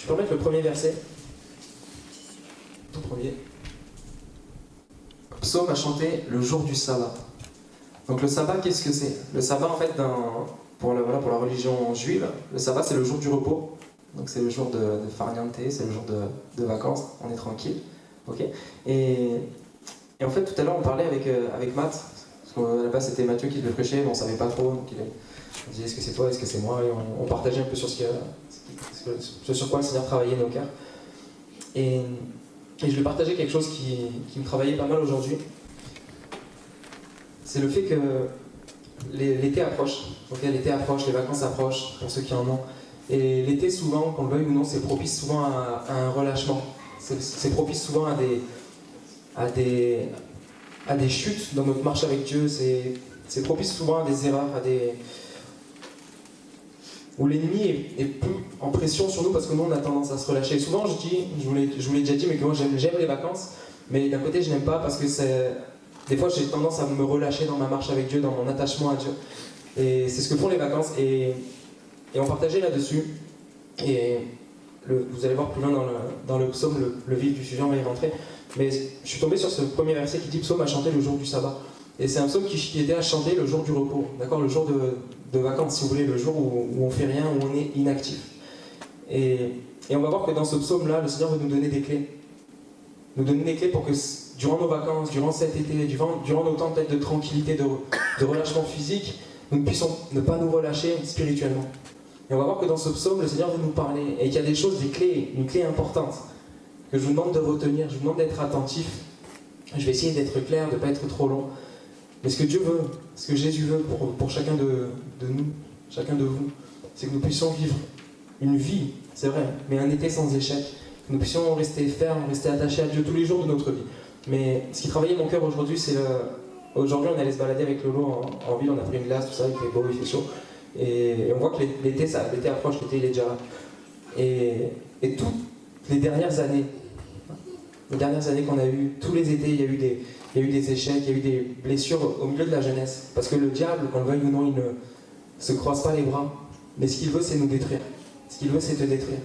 peux remettre le premier verset. Tout premier. Psaume à chanter le jour du sabbat. Donc le sabbat, qu'est-ce que c'est? Le sabbat, en fait, pour la religion juive, le sabbat, c'est le jour du repos. Donc c'est le jour de farniente, c'est le jour de vacances, on est tranquille. Okay, et en fait, tout à l'heure, on parlait avec Matt, parce qu'à la base, c'était Mathieu qui devait prêcher, mais on ne savait pas trop. Donc on disait, est-ce que c'est toi, est-ce que c'est moi? Et on partageait un peu sur ce sur quoi le Seigneur travaillait nos cœurs. Et je lui partageais quelque chose qui me travaillait pas mal aujourd'hui. C'est le fait que l'été approche. Okay, l'été approche, les vacances approchent, pour ceux qui en ont. Et l'été, souvent, qu'on le veuille ou non, c'est propice souvent à un relâchement. C'est propice souvent à des chutes dans notre marche avec Dieu. C'est propice souvent à des erreurs, où l'ennemi est plus en pression sur nous parce que nous, on a tendance à se relâcher. Et souvent, je vous l'ai déjà dit, mais que moi, j'aime les vacances, mais d'un côté, je n'aime pas parce que des fois, j'ai tendance à me relâcher dans ma marche avec Dieu, dans mon attachement à Dieu. Et c'est ce que font les vacances. Et on partageait là-dessus. Et vous allez voir plus loin dans le psaume, le vif du sujet, on va y rentrer. Mais je suis tombé sur ce premier verset qui dit psaume à chanter le jour du sabbat. Et c'est un psaume qui était à chanter le jour du repos, d'accord, le jour de vacances, si vous voulez, le jour où on fait rien, où on est inactif. Et on va voir que dans ce psaume-là, le Seigneur veut nous donner des clés. Nous donner des clés pour que durant nos vacances, durant cet été, durant nos temps peut-être de tranquillité, de relâchement physique, nous puissions ne pas nous relâcher spirituellement. Et on va voir que dans ce psaume, le Seigneur veut nous parler, et qu'il y a des choses, des clés, une clé importante, que je vous demande de retenir, je vous demande d'être attentif. Je vais essayer d'être clair, de ne pas être trop long. Mais ce que Dieu veut, ce que Jésus veut pour chacun de nous, chacun de vous, c'est que nous puissions vivre une vie, c'est vrai, mais un été sans échec. Que nous puissions rester fermes, rester attachés à Dieu tous les jours de notre vie. Mais ce qui travaillait mon cœur aujourd'hui, c'est aujourd'hui, on allait se balader avec Lolo en ville, on a pris une glace, tout ça, il fait beau, il fait chaud. Et on voit que l'été approche, l'été il est déjà là. Et toutes les dernières années qu'on a eues, tous les étés, il y a eu des échecs, il y a eu des blessures au milieu de la jeunesse. Parce que le diable, qu'on le veuille ou non, il ne se croise pas les bras. Mais ce qu'il veut, c'est nous détruire. Ce qu'il veut, c'est te détruire.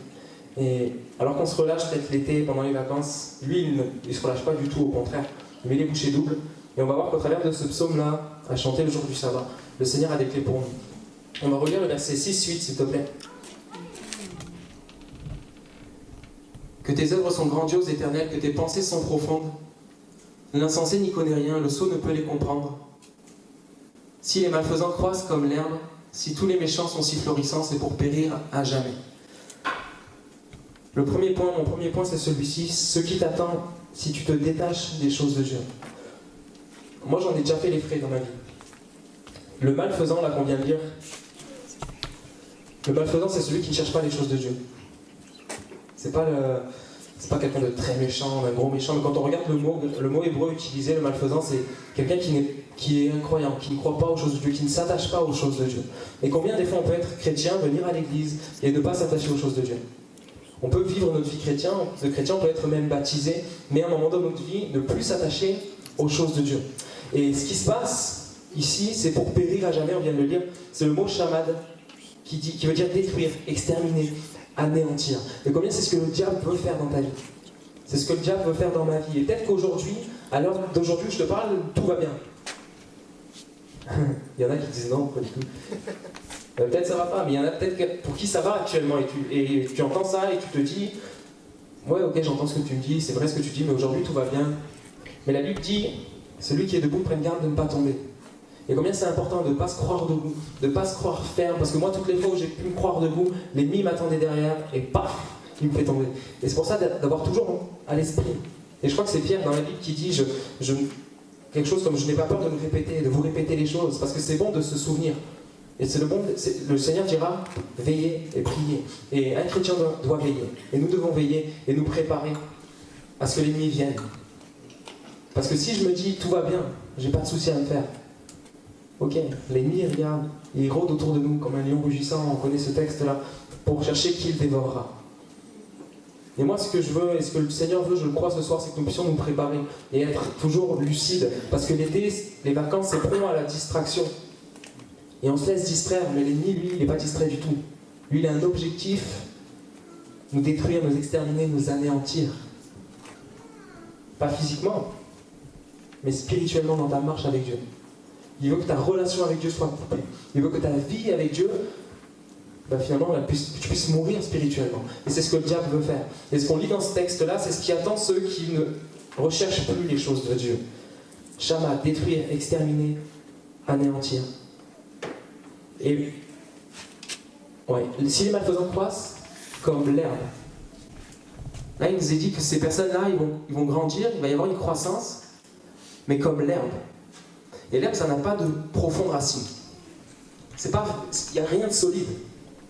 Et alors qu'on se relâche peut-être l'été, pendant les vacances, lui, il ne se relâche pas du tout, au contraire. Il met les bouchées doubles. Et on va voir qu'au travers de ce psaume-là, à chanter le jour du sabbat, le Seigneur a des clés pour nous. On va relire le verset 6-8, s'il te plaît. Que tes œuvres sont grandioses, éternelles, que tes pensées sont profondes. L'insensé n'y connaît rien, le sot ne peut les comprendre. Si les malfaisants croissent comme l'herbe, si tous les méchants sont si florissants, c'est pour périr à jamais. Mon premier point, c'est celui-ci. Ce qui t'attend si tu te détaches des choses de Dieu. Moi, j'en ai déjà fait les frais dans ma vie. Le malfaisant, là qu'on vient de lire, le malfaisant, c'est celui qui ne cherche pas les choses de Dieu. C'est pas quelqu'un de très méchant, d'un gros méchant, mais quand on regarde le mot hébreu utilisé, le malfaisant, c'est quelqu'un qui est incroyant, qui ne croit pas aux choses de Dieu, qui ne s'attache pas aux choses de Dieu. Et combien des fois on peut être chrétien, venir à l'église et ne pas s'attacher aux choses de Dieu? On peut vivre notre vie chrétienne, on peut être même baptisé, mais à un moment de notre vie, ne plus s'attacher aux choses de Dieu. Et ce qui se passe ici, c'est pour périr à jamais, on vient de le lire, c'est le mot shamad, qui veut dire détruire, exterminer, anéantir. Et combien c'est ce que le diable veut faire dans ta vie? C'est ce que le diable veut faire dans ma vie. Et peut-être qu'aujourd'hui, à l'heure d'aujourd'hui où je te parle, tout va bien. Il y en a qui disent non, pas du tout. Peut-être ça va pas, mais il y en a peut-être pour qui ça va actuellement. Et tu entends ça et tu te dis, ouais, ok, j'entends ce que tu me dis, c'est vrai ce que tu dis, mais aujourd'hui tout va bien. Mais la Bible dit, celui qui est debout prenne garde de ne pas tomber. Et combien c'est important de ne pas se croire debout, de ne pas se croire ferme, parce que moi, toutes les fois où j'ai pu me croire debout, l'ennemi m'attendait derrière, et paf, il me fait tomber. Et c'est pour ça d'avoir toujours à l'esprit. Et je crois que c'est Pierre dans la Bible qui dit quelque chose comme « je n'ai pas peur de vous répéter les choses », parce que c'est bon de se souvenir. Et le Seigneur dira « veillez et priez ». Et un chrétien doit veiller. Et nous devons veiller et nous préparer à ce que l'ennemi vienne. Parce que si je me dis « tout va bien, j'ai pas de souci à me faire », ok, l'ennemi regarde, il rôde autour de nous comme un lion rugissant, on connaît ce texte-là, pour chercher qui il dévorera. Et moi, ce que je veux, et ce que le Seigneur veut, je le crois ce soir, c'est que nous puissions nous préparer et être toujours lucides. Parce que l'été, les vacances, c'est prompt à la distraction. Et on se laisse distraire, mais l'ennemi, lui, il n'est pas distrait du tout. Lui, il a un objectif nous détruire, nous exterminer, nous anéantir. Pas physiquement, mais spirituellement dans ta marche avec Dieu. Il veut que ta relation avec Dieu soit coupée. Il veut que ta vie avec Dieu, finalement, tu puisses mourir spirituellement. Et c'est ce que le diable veut faire. Et ce qu'on lit dans ce texte-là, c'est ce qui attend ceux qui ne recherchent plus les choses de Dieu. Shama, détruire, exterminer, anéantir. Et si les malfaisants croissent comme l'herbe, là il nous est dit que ces personnes-là, ils vont grandir, il va y avoir une croissance, mais comme l'herbe. Et l'herbe, ça n'a pas de profonde racine. Il n'y a rien de solide.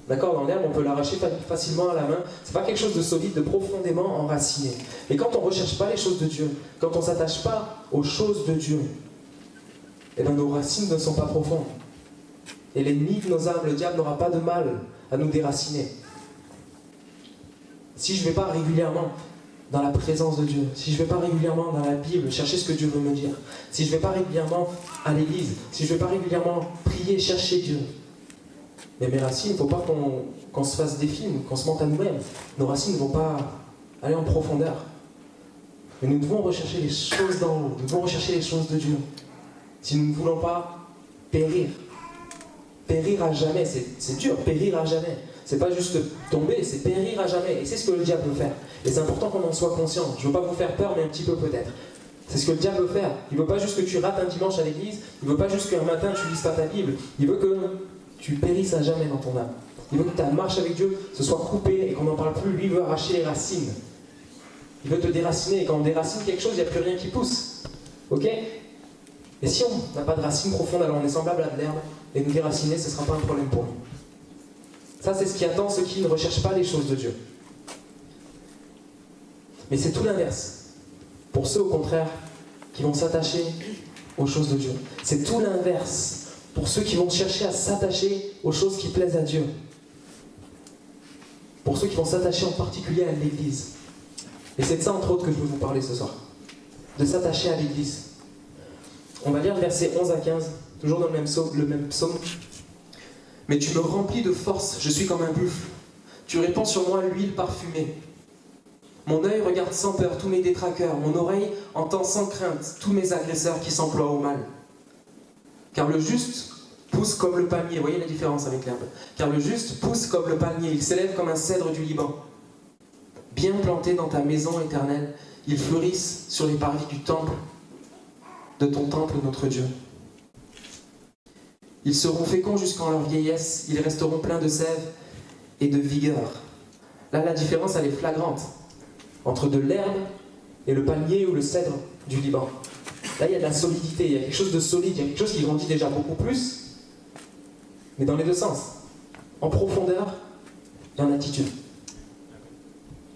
D'accord, dans l'herbe, on peut l'arracher facilement à la main. C'est pas quelque chose de solide, de profondément enraciné. Et quand on ne recherche pas les choses de Dieu, quand on ne s'attache pas aux choses de Dieu, nos racines ne sont pas profondes. Et l'ennemi de nos âmes, le diable, n'aura pas de mal à nous déraciner. Si je ne vais pas régulièrement dans la présence de Dieu, si je ne vais pas régulièrement dans la Bible chercher ce que Dieu veut me dire, si je ne vais pas régulièrement à l'église, si je ne vais pas régulièrement prier, chercher Dieu, mais mes racines, il ne faut pas qu'on se fasse des films, qu'on se mente à nous-mêmes. Nos racines ne vont pas aller en profondeur. Mais nous devons rechercher les choses d'en haut, nous devons rechercher les choses de Dieu. Si nous ne voulons pas périr. Périr à jamais, c'est dur, périr à jamais. C'est pas juste tomber, c'est périr à jamais. Et c'est ce que le diable veut faire. Et c'est important qu'on en soit conscient. Je ne veux pas vous faire peur, mais un petit peu peut-être. C'est ce que le diable veut faire. Il ne veut pas juste que tu rates un dimanche à l'église. Il ne veut pas juste qu'un matin tu lises pas ta Bible. Il veut que tu périsses à jamais dans ton âme. Il veut que ta marche avec Dieu se soit coupée et qu'on n'en parle plus. Lui, il veut arracher les racines. Il veut te déraciner. Et quand on déracine quelque chose, il n'y a plus rien qui pousse. Ok ? Et si on n'a pas de racines profondes, alors on est semblable à de l'herbe. Et nous déraciner, ce ne sera pas un problème pour nous. Ça, c'est ce qui attend ceux qui ne recherchent pas les choses de Dieu. Mais c'est tout l'inverse. Pour ceux, au contraire, qui vont s'attacher aux choses de Dieu. C'est tout l'inverse. Pour ceux qui vont chercher à s'attacher aux choses qui plaisent à Dieu. Pour ceux qui vont s'attacher en particulier à l'Église. Et c'est de ça, entre autres, que je veux vous parler ce soir. De s'attacher à l'Église. On va lire versets 11 à 15, toujours dans le même psaume. Mais tu me remplis de force, je suis comme un buffle. Tu répands sur moi l'huile parfumée. Mon œil regarde sans peur tous mes détraqueurs. Mon oreille entend sans crainte tous mes agresseurs qui s'emploient au mal. Car le juste pousse comme le palmier. Vous voyez la différence avec l'herbe. Car le juste pousse comme le palmier. Il s'élève comme un cèdre du Liban. Bien planté dans ta maison éternelle, ils fleurissent sur les parvis du temple, de ton temple, notre Dieu. Ils seront féconds jusqu'en leur vieillesse. Ils resteront pleins de sève et de vigueur. Là, la différence, elle est flagrante. Entre de l'herbe et le palmier ou le cèdre du Liban. Là, il y a de la solidité, il y a quelque chose de solide, il y a quelque chose qui grandit déjà beaucoup plus, mais dans les deux sens. En profondeur et en attitude.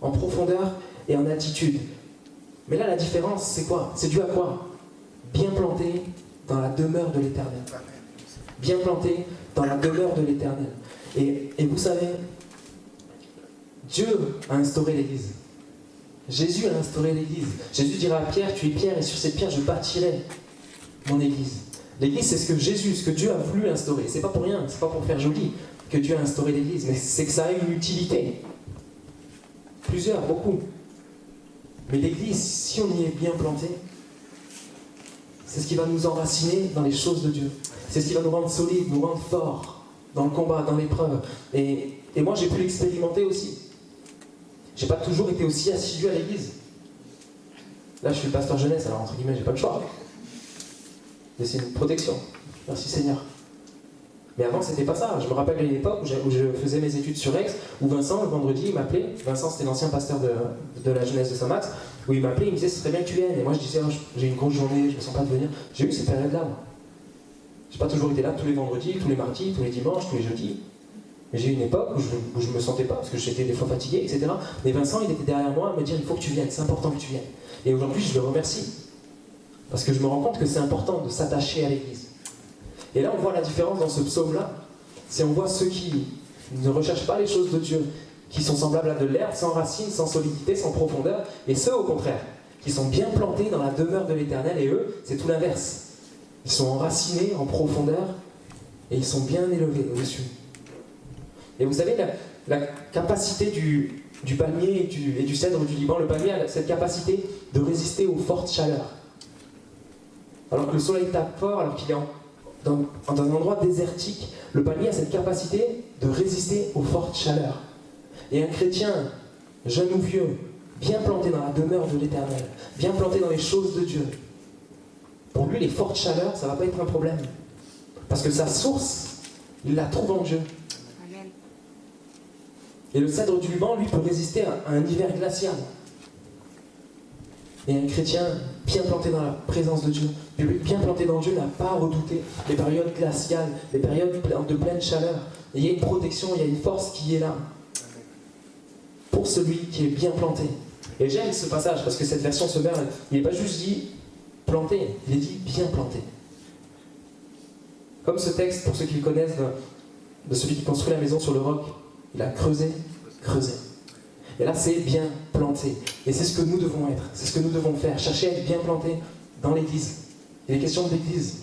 En profondeur et en attitude. Mais là, la différence, c'est quoi? C'est dû à quoi? Bien planté dans la demeure de l'Éternel. Bien planté dans la demeure de l'Éternel. Et vous savez, Dieu a instauré l'Église. Jésus a instauré l'Église. Jésus dira à Pierre, tu es Pierre, et sur cette pierre, je bâtirai mon Église. L'Église, c'est ce que Dieu a voulu instaurer. C'est pas pour rien, c'est pas pour faire joli que Dieu a instauré l'Église, mais c'est que ça a une utilité. Plusieurs, beaucoup. Mais l'Église, si on y est bien planté, c'est ce qui va nous enraciner dans les choses de Dieu. C'est ce qui va nous rendre solides, nous rendre forts dans le combat, dans l'épreuve. Et moi, j'ai pu l'expérimenter aussi. J'ai pas toujours été aussi assidu à l'église. Là, je suis le pasteur jeunesse, alors entre guillemets, j'ai pas le choix. Mais c'est une protection. Merci Seigneur. Mais avant, c'était pas ça. Je me rappelle à une époque où je faisais mes études sur Aix, où Vincent, le vendredi, il m'appelait. Vincent, c'était l'ancien pasteur de la jeunesse de Saint-Max, où il m'appelait, il me disait, ce serait bien que tu viennes. Et moi, je disais, oh, j'ai une grosse journée, je me sens pas de venir. J'ai eu cette période-là, moi. J'ai pas toujours été là tous les vendredis, tous les mardis, tous les dimanches, tous les jeudis. Mais j'ai eu une époque où je me sentais pas, parce que j'étais des fois fatigué, etc. Mais Vincent, il était derrière moi à me dire, il faut que tu viennes, c'est important que tu viennes. Et aujourd'hui, je le remercie. Parce que je me rends compte que c'est important de s'attacher à l'Église. Et là, on voit la différence dans ce psaume-là. C'est on voit ceux qui ne recherchent pas les choses de Dieu, qui sont semblables à de l'herbe, sans racines, sans solidité, sans profondeur, et ceux, au contraire, qui sont bien plantés dans la demeure de l'Éternel, et eux, c'est tout l'inverse. Ils sont enracinés en profondeur, et ils sont bien élevés au-dessus. Et vous savez, la capacité du palmier et du cèdre du Liban. Le palmier a cette capacité de résister aux fortes chaleurs. Alors que le soleil tape fort, alors qu'il est dans un endroit désertique, le palmier a cette capacité de résister aux fortes chaleurs. Et un chrétien, jeune ou vieux, bien planté dans la demeure de l'Éternel, bien planté dans les choses de Dieu, pour lui, les fortes chaleurs, ça ne va pas être un problème. Parce que sa source, il la trouve en Dieu. Amen. Et le cèdre du Liban, lui, peut résister à un hiver glacial. Et un chrétien bien planté dans la présence de Dieu, bien planté dans Dieu, n'a pas à redouter les périodes glaciales, les périodes de pleine chaleur. Et il y a une protection, il y a une force qui est là. Pour celui qui est bien planté. Et j'aime ce passage, parce que cette version se perd, il n'est pas juste dit planté, il est dit bien planté. Comme ce texte, pour ceux qui le connaissent, de celui qui construit la maison sur le roc, il a creusé. Et là, c'est bien planté. Et c'est ce que nous devons être, c'est ce que nous devons faire, chercher à être bien planté dans l'Église. Il est question de l'Église.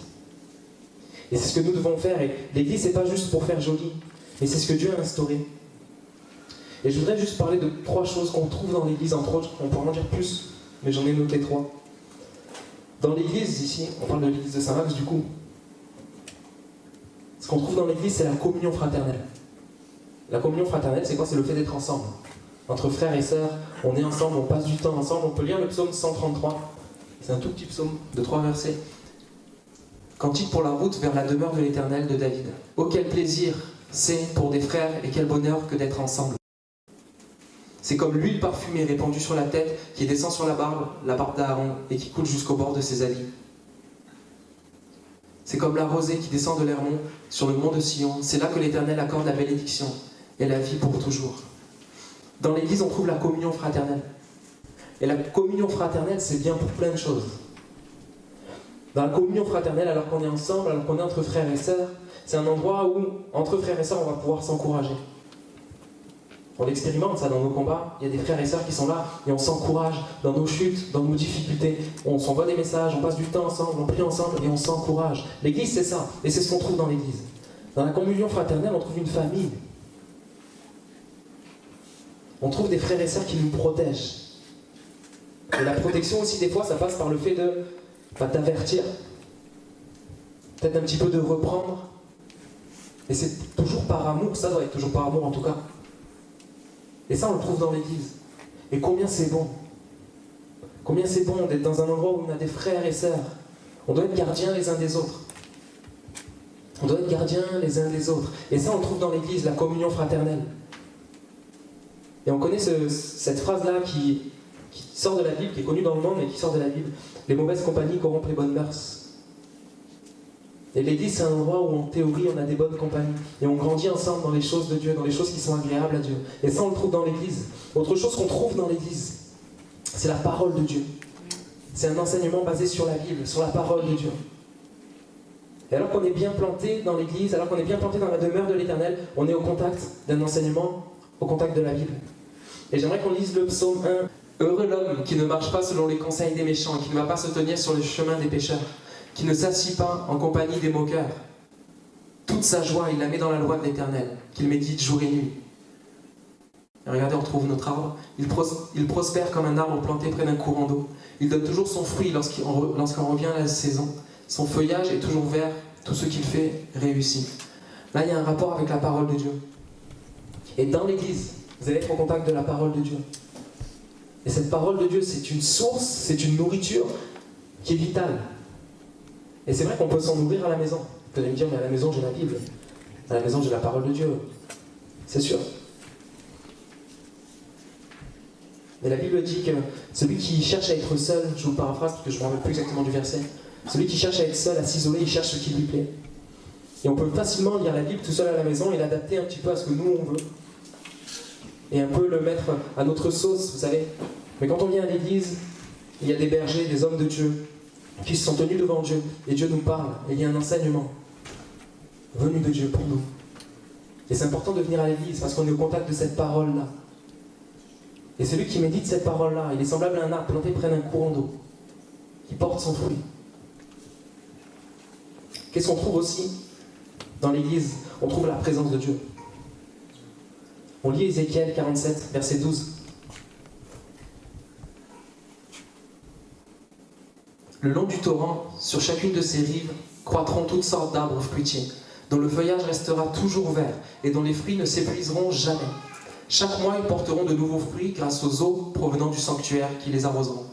Et c'est ce que nous devons faire. Et l'Église, c'est pas juste pour faire joli, mais c'est ce que Dieu a instauré. Et je voudrais juste parler de 3 choses qu'on trouve dans l'Église, entre autres. On pourra en dire plus, mais j'en ai noté 3. Dans l'Église, ici, on parle de l'Église de Saint-Max, du coup. Ce qu'on trouve dans l'Église, c'est la communion fraternelle. La communion fraternelle, c'est quoi? C'est le fait d'être ensemble. Entre frères et sœurs, on est ensemble, on passe du temps ensemble. On peut lire le psaume 133. C'est un tout petit psaume de 3 versets. Cantique pour la route vers la demeure de l'Éternel de David. Oh, quel plaisir c'est pour des frères et quel bonheur que d'être ensemble. C'est comme l'huile parfumée répandue sur la tête qui descend sur la barbe d'Aaron et qui coule jusqu'au bord de ses habits. C'est comme la rosée qui descend de l'Hermon sur le mont de Sion. C'est là que l'Éternel accorde la bénédiction et la vie pour toujours. Dans l'Église, on trouve la communion fraternelle. Et la communion fraternelle, c'est bien pour plein de choses. Dans la communion fraternelle, alors qu'on est ensemble, alors qu'on est entre frères et sœurs, c'est un endroit où, entre frères et sœurs, on va pouvoir s'encourager. On expérimente ça dans nos combats. Il y a des frères et sœurs qui sont là et on s'encourage dans nos chutes, dans nos difficultés. On s'envoie des messages, on passe du temps ensemble, on prie ensemble et on s'encourage. L'Église, c'est ça. Et c'est ce qu'on trouve dans l'Église. Dans la communion fraternelle, on trouve une famille. On trouve des frères et sœurs qui nous protègent. Et la protection aussi, des fois, ça passe par le fait de t'avertir. Peut-être un petit peu de reprendre. Et c'est toujours par amour. Ça doit être toujours par amour en tout cas. Et ça, on le trouve dans l'Église. Et combien c'est bon. Combien c'est bon d'être dans un endroit où on a des frères et sœurs. On doit être gardiens les uns des autres. On doit être gardiens les uns des autres. Et ça, on le trouve dans l'Église, la communion fraternelle. Et on connaît cette phrase-là qui sort de la Bible, qui est connue dans le monde, mais qui sort de la Bible. Les mauvaises compagnies corrompent les bonnes mœurs. Et l'Église, c'est un endroit où, en théorie, on a des bonnes compagnies. Et on grandit ensemble dans les choses de Dieu, dans les choses qui sont agréables à Dieu. Et ça, on le trouve dans l'Église. Autre chose qu'on trouve dans l'Église, c'est la parole de Dieu. C'est un enseignement basé sur la Bible, sur la parole de Dieu. Et alors qu'on est bien planté dans l'Église, alors qu'on est bien planté dans la demeure de l'Éternel, on est au contact d'un enseignement, au contact de la Bible. Et j'aimerais qu'on lise le psaume 1. Heureux l'homme qui ne marche pas selon les conseils des méchants, qui ne va pas se tenir sur le chemin des pécheurs, qui ne s'assit pas en compagnie des moqueurs. Toute sa joie, il la met dans la loi de l'Éternel, qu'il médite jour et nuit. Et regardez, on retrouve notre arbre. Il prospère comme un arbre planté près d'un courant d'eau. Il donne toujours son fruit lorsqu'on revient à la saison. Son feuillage est toujours vert, tout ce qu'il fait réussit. Là, il y a un rapport avec la parole de Dieu. Et dans l'Église, vous allez être au contact de la parole de Dieu. Et cette parole de Dieu, c'est une source, c'est une nourriture qui est vitale. Et c'est vrai qu'on peut s'en nourrir à la maison. Vous allez me dire, mais à la maison, j'ai la Bible. À la maison, j'ai la parole de Dieu. C'est sûr. Mais la Bible dit que celui qui cherche à être seul, je vous paraphrase parce que je ne me rappelle plus exactement du verset, celui qui cherche à être seul, à s'isoler, il cherche ce qui lui plaît. Et on peut facilement lire la Bible tout seul à la maison et l'adapter un petit peu à ce que nous, on veut. Et un peu le mettre à notre sauce, vous savez. Mais quand on vient à l'église, il y a des bergers, des hommes de Dieu, qui se sont tenus devant Dieu, et Dieu nous parle, et il y a un enseignement venu de Dieu pour nous. Et c'est important de venir à l'église, parce qu'on est au contact de cette parole-là. Et celui qui médite cette parole-là, il est semblable à un arbre planté près d'un courant d'eau, qui porte son fruit. Qu'est-ce qu'on trouve aussi dans l'église? On trouve la présence de Dieu. On lit Ézéchiel 47, verset 12. Le long du torrent, sur chacune de ses rives, croîtront toutes sortes d'arbres fruitiers, dont le feuillage restera toujours vert et dont les fruits ne s'épuiseront jamais. Chaque mois, ils porteront de nouveaux fruits grâce aux eaux provenant du sanctuaire qui les arroseront.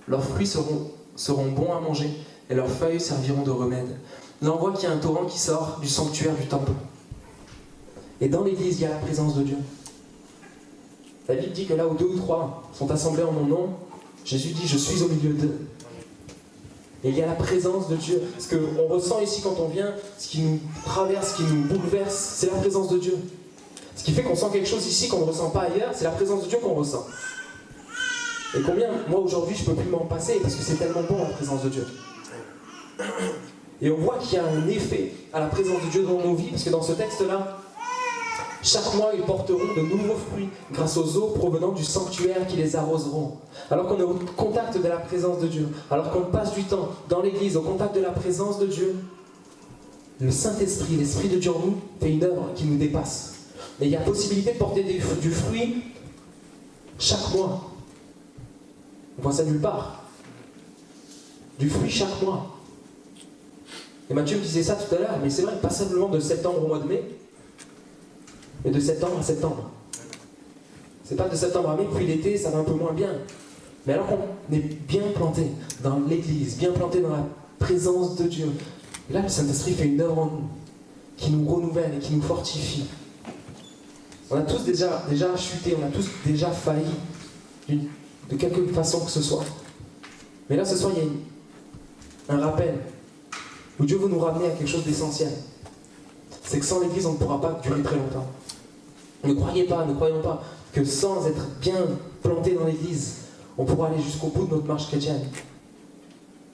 Leurs fruits seront bons à manger et leurs feuilles serviront de remède. Là, on voit qu'il y a un torrent qui sort du sanctuaire du temple. Et dans l'église, il y a la présence de Dieu. La Bible dit que là où 2 ou 3 sont assemblés en mon nom, Jésus dit « Je suis au milieu d'eux ». Et il y a la présence de Dieu. Ce qu'on ressent ici quand on vient, ce qui nous traverse, ce qui nous bouleverse, c'est la présence de Dieu. Ce qui fait qu'on sent quelque chose ici qu'on ne ressent pas ailleurs, c'est la présence de Dieu qu'on ressent. Et combien, moi aujourd'hui, je ne peux plus m'en passer parce que c'est tellement bon la présence de Dieu. Et on voit qu'il y a un effet à la présence de Dieu dans nos vies, parce que dans ce texte-là, chaque mois, ils porteront de nouveaux fruits grâce aux eaux provenant du sanctuaire qui les arroseront. Alors qu'on est au contact de la présence de Dieu, alors qu'on passe du temps dans l'église, au contact de la présence de Dieu, le Saint-Esprit, l'Esprit de Dieu en nous, fait une œuvre qui nous dépasse. Et il y a possibilité de porter du fruit chaque mois. On voit ça nulle part. Du fruit chaque mois. Et Matthieu me disait ça tout à l'heure, mais c'est vrai, pas simplement de septembre au mois de mai, mais de septembre à septembre. C'est pas de septembre à mai, puis l'été, ça va un peu moins bien. Mais alors qu'on est bien planté dans l'église, bien planté dans la présence de Dieu, et là le Saint-Esprit fait une œuvre en nous, qui nous renouvelle et qui nous fortifie. On a tous déjà chuté, on a tous déjà failli, de quelque façon que ce soit. Mais là, ce soir, il y a un rappel, où Dieu veut nous ramener à quelque chose d'essentiel. C'est que sans l'église, on ne pourra pas durer très longtemps. Ne croyons pas que sans être bien planté dans l'église, on pourra aller jusqu'au bout de notre marche chrétienne.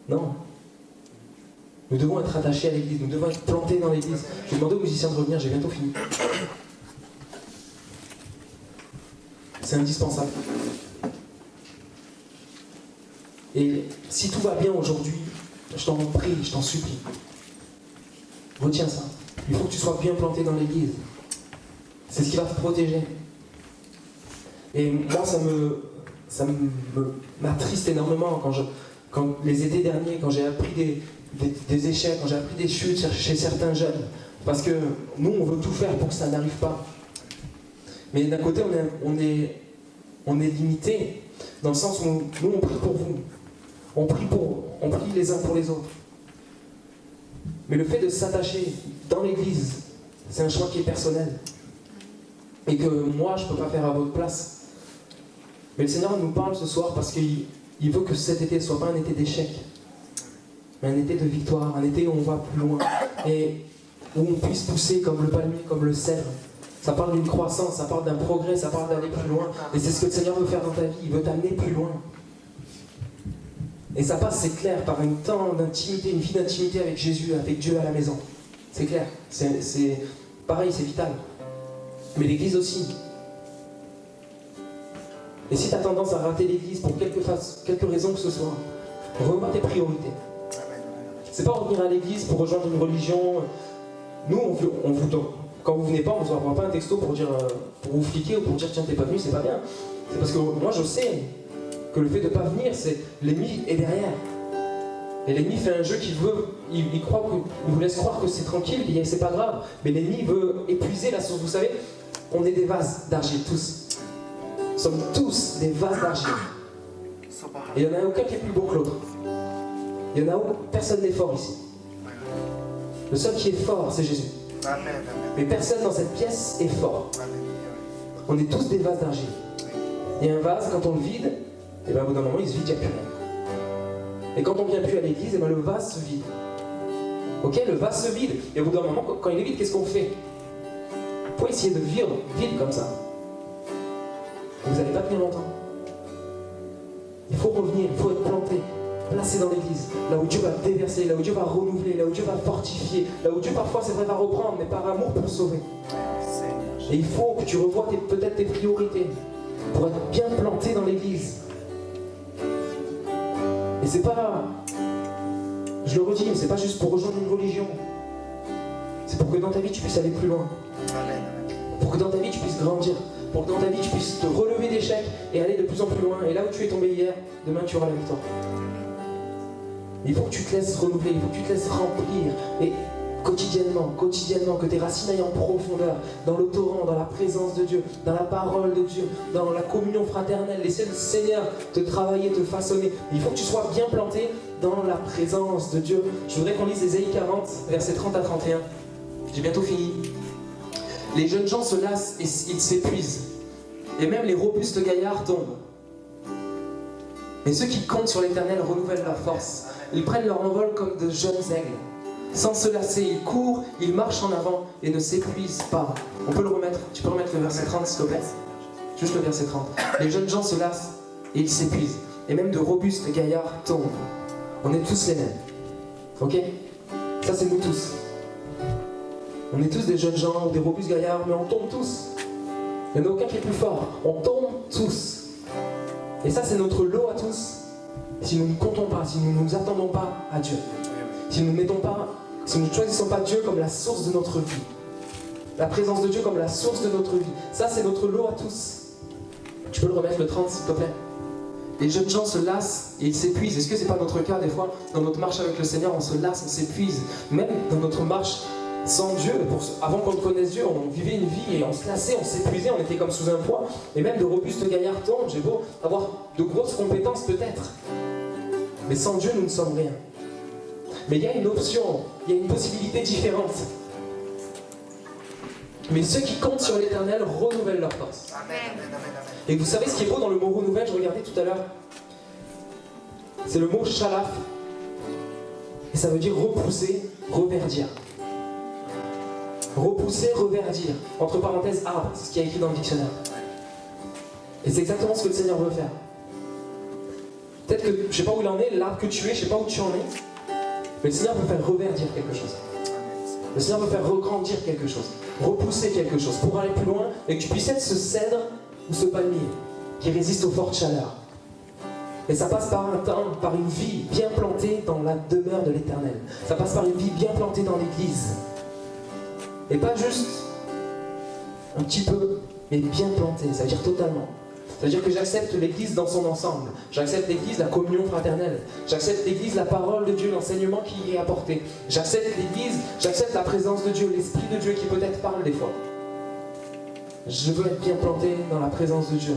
Non. Nous devons être attachés à l'église, nous devons être plantés dans l'église. Je vais demander aux musiciens de revenir, j'ai bientôt fini. C'est indispensable. Et si tout va bien aujourd'hui, je t'en prie, je t'en supplie. Retiens ça. Il faut que tu sois bien planté dans l'église. C'est ce qui va te protéger. Et moi, ça m'attriste énormément quand les étés derniers, quand j'ai appris des échecs, quand j'ai appris des chutes chez certains jeunes. Parce que nous, on veut tout faire pour que ça n'arrive pas. Mais d'un côté, on est limité, dans le sens où nous, on prie pour vous. On prie les uns pour les autres. Mais le fait de s'attacher dans l'église, c'est un choix qui est personnel. Et que moi, je ne peux pas faire à votre place. Mais le Seigneur nous parle ce soir parce qu'il veut que cet été ne soit pas un été d'échec, mais un été de victoire, un été où on va plus loin. Et où on puisse pousser comme le palmier, comme le cèdre. Ça parle d'une croissance, ça parle d'un progrès, ça parle d'aller plus loin. Et c'est ce que le Seigneur veut faire dans ta vie, il veut t'amener plus loin. Et ça passe, c'est clair, par un temps d'intimité, une vie d'intimité avec Jésus, avec Dieu à la maison. C'est clair, c'est pareil, c'est vital. Mais l'église aussi. Et si tu as tendance à rater l'église pour quelque raison que ce soit, revois tes priorités. C'est pas revenir à l'église pour rejoindre une religion. Nous, on vous donne. Quand vous venez pas, on ne vous envoie pas un texto pour vous fliquer ou pour dire tiens, t'es pas venu, c'est pas bien. C'est parce que moi je sais que le fait de ne pas venir, c'est l'ennemi est derrière. Et l'ennemi fait un jeu qui veut, il vous laisse croire que c'est tranquille, c'est pas grave. Mais l'ennemi veut épuiser la source. Vous savez, on est des vases d'argile tous. Nous sommes tous des vases d'argile. Et il n'y en a aucun qui est plus beau que l'autre. Il y en a aucun, personne n'est fort ici. Le seul qui est fort, c'est Jésus. Mais personne dans cette pièce est fort. On est tous des vases d'argile. Il y a un vase, quand on le vide, et bien, au bout d'un moment, il se vide, il n'y a plus rien. Et quand on ne vient plus à l'église, et bien, le vase se vide. Ok, le vase se vide. Et au bout d'un moment, quand il est vide, qu'est-ce qu'on fait? Il faut essayer de vivre vide comme ça. Et vous n'allez pas tenir longtemps. Il faut revenir, il faut être planté, placé dans l'église, là où Dieu va déverser, là où Dieu va renouveler, là où Dieu va fortifier, là où Dieu parfois, c'est vrai, va reprendre, mais par amour pour sauver. Et il faut que tu revoies peut-être tes priorités pour être bien planté dans l'église. Et c'est pas, je le redis, c'est pas juste pour rejoindre une religion. C'est pour que dans ta vie tu puisses aller plus loin. Pour que dans ta vie tu puisses grandir. pour que dans ta vie tu puisses te relever d'échecs et aller de plus en plus loin. Et là où tu es tombé hier, demain tu auras la victoire. Il faut que tu te laisses renouveler, il faut que tu te laisses remplir. Et quotidiennement, que tes racines aillent en profondeur, dans le torrent, dans la présence de Dieu, dans la parole de Dieu, dans la communion fraternelle. Laissez le Seigneur te travailler, te façonner. Il faut que tu sois bien planté dans la présence de Dieu. Je voudrais qu'on lise Ésaïe 40, versets 30 à 31. J'ai bientôt fini. Les jeunes gens se lassent et ils s'épuisent. Et même les robustes gaillards tombent. Mais ceux qui comptent sur l'Éternel renouvellent leur force. Ils prennent leur envol comme de jeunes aigles. Sans se lasser, ils courent, ils marchent en avant et ne s'épuisent pas. On peut le remettre. Tu peux remettre le verset 30 s'il te plaît. Juste le verset 30. Les jeunes gens se lassent et ils s'épuisent. Et même de robustes gaillards tombent. On est tous les mêmes. Ok? Ça c'est nous tous. On est tous des jeunes gens ou des robustes gaillards, mais on tombe tous. Il n'y en a aucun qui est plus fort. On tombe tous. Et ça c'est notre lot à tous. Si nous ne comptons pas, si nous ne nous attendons pas à Dieu. Si nous ne choisissons pas Dieu comme la source de notre vie. La présence de Dieu comme la source de notre vie. Ça c'est notre lot à tous. Tu peux le remettre le 30 s'il te plaît. Les jeunes gens se lassent et ils s'épuisent. Est-ce que c'est pas notre cas des fois? Dans notre marche avec le Seigneur, on se lasse, on s'épuise. Même dans notre marche sans Dieu, avant qu'on connaisse Dieu, on vivait une vie et on se lassait, on s'épuisait, on était comme sous un poids. Et même de robustes gaillards tombent. J'ai beau avoir de grosses compétences peut-être. Mais sans Dieu, nous ne sommes rien. Mais il y a une option, il y a une possibilité différente. Mais ceux qui comptent sur l'Éternel renouvellent leur force. Et vous savez ce qui est beau dans le mot renouvelle, je regardais tout à l'heure. C'est le mot shalaf. Et ça veut dire repousser, reverdir. Repousser, reverdir. Entre parenthèses, arbre, c'est ce qui est écrit dans le dictionnaire. Et c'est exactement ce que le Seigneur veut faire. Peut-être que, je ne sais pas où il en est, l'arbre que tu es, je ne sais pas où tu en es. Mais le Seigneur veut faire reverdir quelque chose. Le Seigneur veut faire regrandir quelque chose. Repousser quelque chose pour aller plus loin et que tu puisses être ce cèdre ou ce palmier qui résiste aux fortes chaleurs. Et ça passe par un temps, par une vie bien plantée dans la demeure de l'Éternel. Ça passe par une vie bien plantée dans l'Église. Et pas juste un petit peu, mais bien plantée, ça veut dire totalement. Ça veut dire que j'accepte l'Église dans son ensemble. J'accepte l'Église, la communion fraternelle. J'accepte l'Église, la parole de Dieu, l'enseignement qui y est apporté. J'accepte l'Église, j'accepte la présence de Dieu, l'Esprit de Dieu qui peut-être parle des fois. Je veux être bien planté dans la présence de Dieu.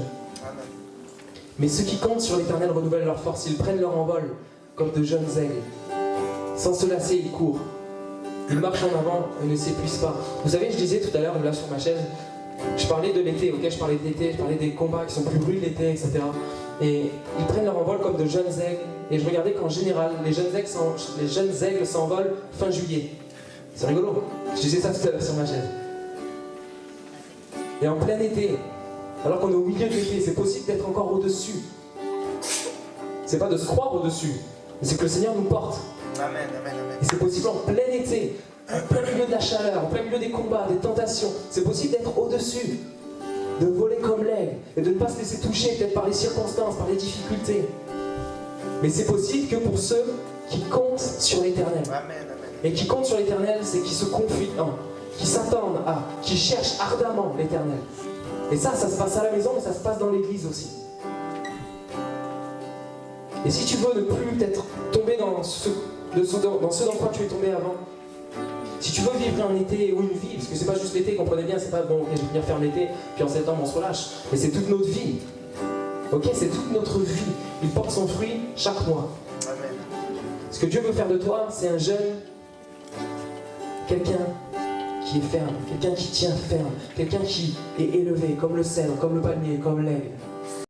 Mais ceux qui comptent sur l'Éternel renouvellent leur force. Ils prennent leur envol comme de jeunes aigles. Sans se lasser, ils courent. Ils marchent en avant et ne s'épuisent pas. Vous savez, je disais tout à l'heure, là sur ma chaise, je parlais de l'été, ok, je parlais de l'été, je parlais des combats qui sont plus rudes l'été, etc. Et ils prennent leur envol comme de jeunes aigles. Et je regardais qu'en général, les jeunes aigles s'envolent fin juillet. C'est rigolo. Je disais ça tout à l'heure sur ma chaise. Et en plein été, alors qu'on est au milieu de l'été, c'est possible d'être encore au-dessus. C'est pas de se croire au-dessus, mais c'est que le Seigneur nous porte. Amen, amen, amen. Et c'est possible en plein été, en plein milieu de la chaleur, en plein milieu des combats, des tentations. C'est possible d'être au-dessus, de voler comme l'aigle et de ne pas se laisser toucher peut-être par les circonstances, par les difficultés. Mais c'est possible que pour ceux qui comptent sur l'Éternel. Amen, amen. Et qui comptent sur l'Éternel, c'est qui se confient, qui s'attendent à, qui cherchent ardemment l'Éternel. Et ça se passe à la maison, mais ça se passe dans l'église aussi. Et si tu veux ne plus peut-être tomber dans ce dans quoi tu es tombé avant, si tu veux vivre un été ou une vie, parce que c'est pas juste l'été, comprenez bien, c'est pas bon, ok, je vais venir faire l'été, puis en septembre on se relâche, mais c'est toute notre vie. Ok, c'est toute notre vie. Il porte son fruit chaque mois. Amen. Ce que Dieu veut faire de toi, c'est un jeune, quelqu'un qui est ferme, quelqu'un qui tient ferme, quelqu'un qui est élevé, comme le cèdre, comme le palmier, comme l'aigle.